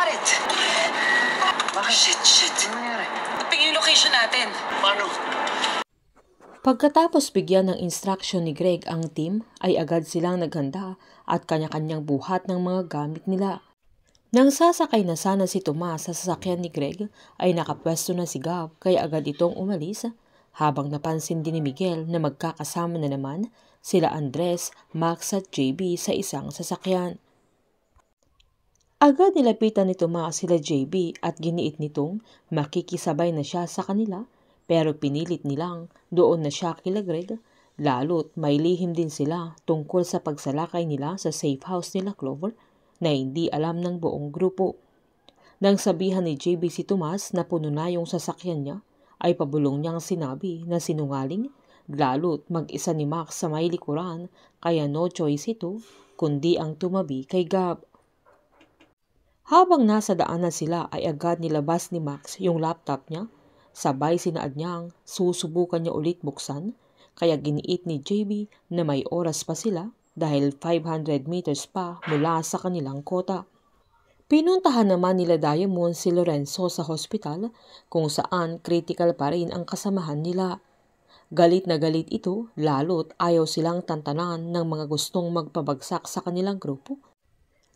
got it! Bakit? Shit. Ano nangyari? Taping yung location natin. Paano? Pagkatapos bigyan ng instruction ni Greg ang team, ay agad silang naghanda at kanya-kanyang buhat ng mga gamit nila. Nang sasakay na sana si Tomas sa sasakyan ni Greg, ay nakapwesto na si Gab kaya agad itong umalis, habang napansin din ni Miguel na magkakasama na naman sila Andres, Max at JB sa isang sasakyan. Agad nilapitan ni Tomas sila JB at giniit nitong makikisabay na siya sa kanila, pero pinilit nilang doon na siya kila Greg, lalo't may lihim din sila tungkol sa pagsalakay nila sa safe house nila Clover na hindi alam ng buong grupo. Nang sabihan ni JB si Tomas na puno na yung sasakyan niya, ay pabulong niyang sinabi na sinungaling, lalo't mag-isa ni Max sa may likuran, kaya no choice ito kundi ang tumabi kay Gab. Habang nasa daanan sila ay agad nilabas ni Max yung laptop niya, sabay sinaad niyang susubukan niya ulit buksan, kaya giniit ni JB na may oras pa sila dahil 500 meters pa mula sa kanilang kota. Pinuntahan naman nila Diamond si Lorenzo sa hospital kung saan critical pa rin ang kasamahan nila. Galit na galit ito lalo't ayaw silang tantanan ng mga gustong magpabagsak sa kanilang grupo,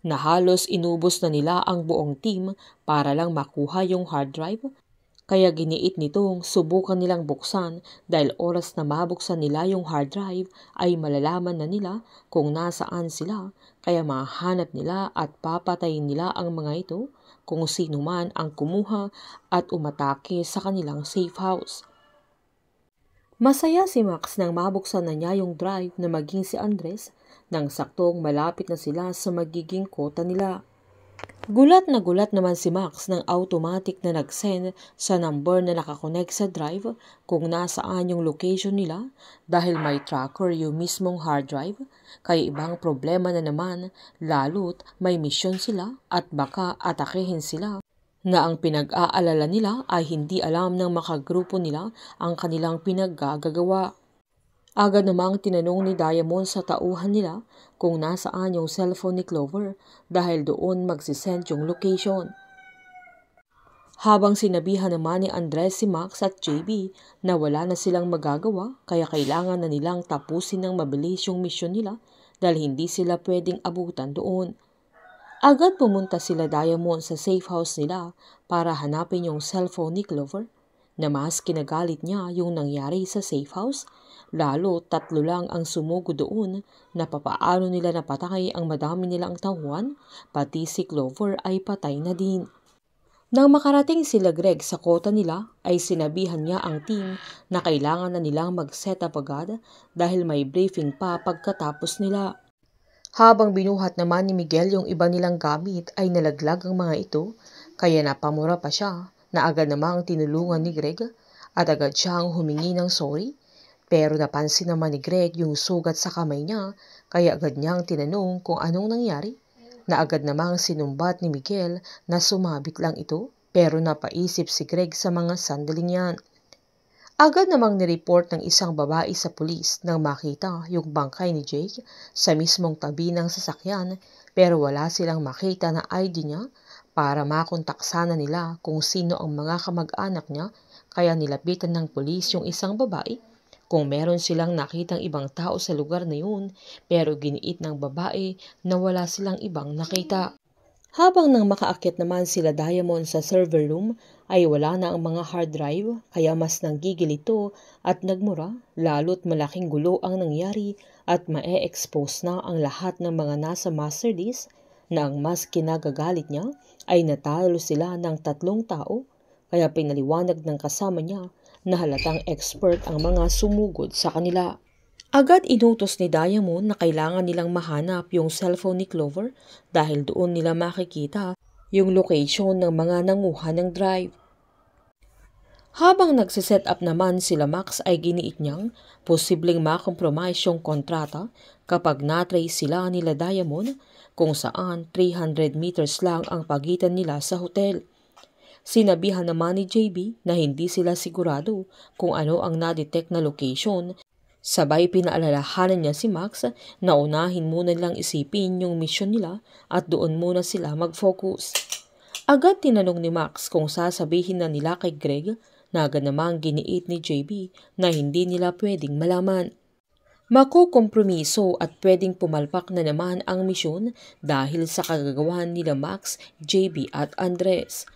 na halos inubos na nila ang buong team para lang makuha yung hard drive, kaya giniit nitong subukan nilang buksan dahil oras na mabuksan nila yung hard drive ay malalaman na nila kung nasaan sila, kaya mahanap nila at papatayin nila ang mga ito kung sino man ang kumuha at umatake sa kanilang safe house. Masaya si Max nang mabuksan na niya yung drive na maging si Andres nang saktong malapit na sila sa magiging kota nila. Gulat naman si Max nang automatic na nag-send sa number na nakakonect sa drive kung nasaan yung location nila dahil may tracker yung mismong hard drive, kaya ibang problema na naman lalo't may misyon sila at baka atakehin sila, na ang pinag-aalala nila ay hindi alam ng makagrupo nila ang kanilang pinaggagawa. Agad namang tinanong ni Diamond sa tauhan nila kung nasaan yung cellphone ni Clover dahil doon magsisend yung location. Habang sinabihan naman ni Andres si Max at JB na wala na silang magagawa kaya kailangan na nilang tapusin ng mabilis yung misyon nila dahil hindi sila pwedeng abutan doon. Agad pumunta sila Diamond sa safe house nila para hanapin yung cellphone ni Clover, na mas kinagalit niya yung nangyari sa safe house, lalo 3 lang ang sumugo doon na papaano nila napatay ang madami nilang tauhan, pati si Clover ay patay na din. Nang makarating sila Greg sa kota nila ay sinabihan niya ang team na kailangan na nilang mag-set up agad dahil may briefing pa pagkatapos nila. Habang binuhat naman ni Miguel yung iba nilang gamit ay nalaglag ang mga ito, kaya napamura pa siya na agad namang tinulungan ni Greg at agad siyang humingi ng sorry, pero napansin naman ni Greg yung sugat sa kamay niya kaya agad niyang tinanong kung anong nangyari, na agad namang sinumbat ni Miguel na sumabit lang ito, pero napaisip si Greg sa mga sandaling yan. Agad namang nireport ng isang babae sa pulis nang makita yung bangkay ni Jake sa mismong tabi ng sasakyan, pero wala silang makita na ID niya. Para makontak sana nila kung sino ang mga kamag-anak niya, kaya nilapitan ng pulis yung isang babae kung meron silang nakitang ibang tao sa lugar na yun, pero giniit ng babae na wala silang ibang nakita. Habang nang makaakyat naman sila Diamond sa server room ay wala na ang mga hard drive, kaya mas nanggigil ito at nagmura, lalo't malaking gulo ang nangyari at ma-expose na ang lahat ng mga nasa master disk, na ang mas kinagagalit niya ay natalo sila ng 3 tao, kaya pinaliwanag ng kasama niya na halatang expert ang mga sumugod sa kanila. Agad inutos ni Diamond na kailangan nilang mahanap yung cellphone ni Clover dahil doon nila makikita yung location ng mga nanguha ng drive. Habang nagsiset up naman sila Max ay giniit niyang posibleng makompromise yung kontrata kapag natrace sila nila Diamond kung saan 300 meters lang ang pagitan nila sa hotel. Sinabihan naman ni JB na hindi sila sigurado kung ano ang na-detect na location, sabay pinaalalahanan niya si Max na unahin muna nilang isipin yung mission nila at doon muna sila mag-focus. Agad tinanong ni Max kung sasabihin na nila kay Greg na agad namang giniit ni JB na hindi nila pwedeng malaman. Makukompromiso at pwedeng pumalpak na naman ang misyon dahil sa kagagawan nila Max, JB at Andres.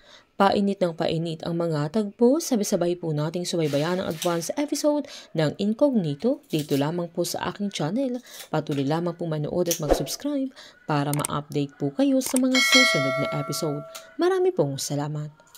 Painit ng painit ang mga tagpo, sabay-sabay po nating subaybayan ang advance episode ng Incognito dito lamang po sa aking channel. Patuloy lamang po manood at mag-subscribe para ma-update po kayo sa mga susunod na episode. Marami pong salamat.